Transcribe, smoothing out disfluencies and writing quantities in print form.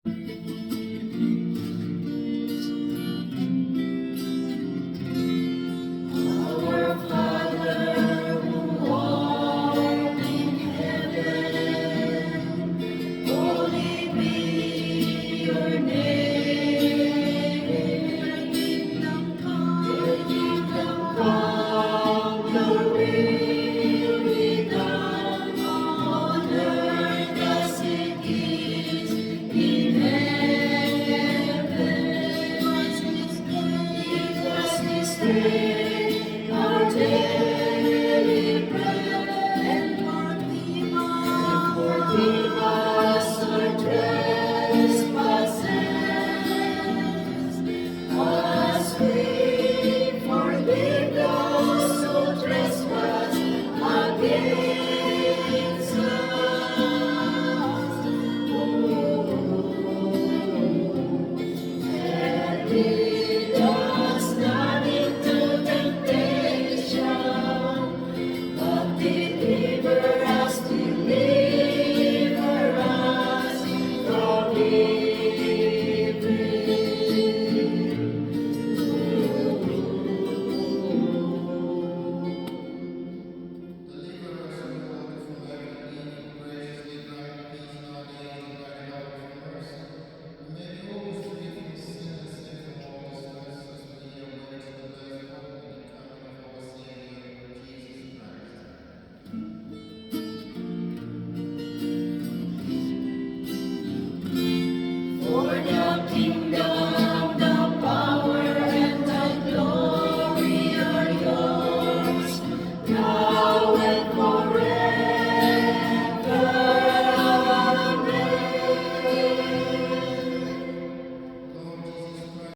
Our Father who art in heaven, holy be your name. Your kingdom come, your will be done on earth as it is in heaven. Give us this day our daily bread, and forgive us our trespasses, as we forgive those who trespass against us. And lead us not into temptation, but deliver us from evil.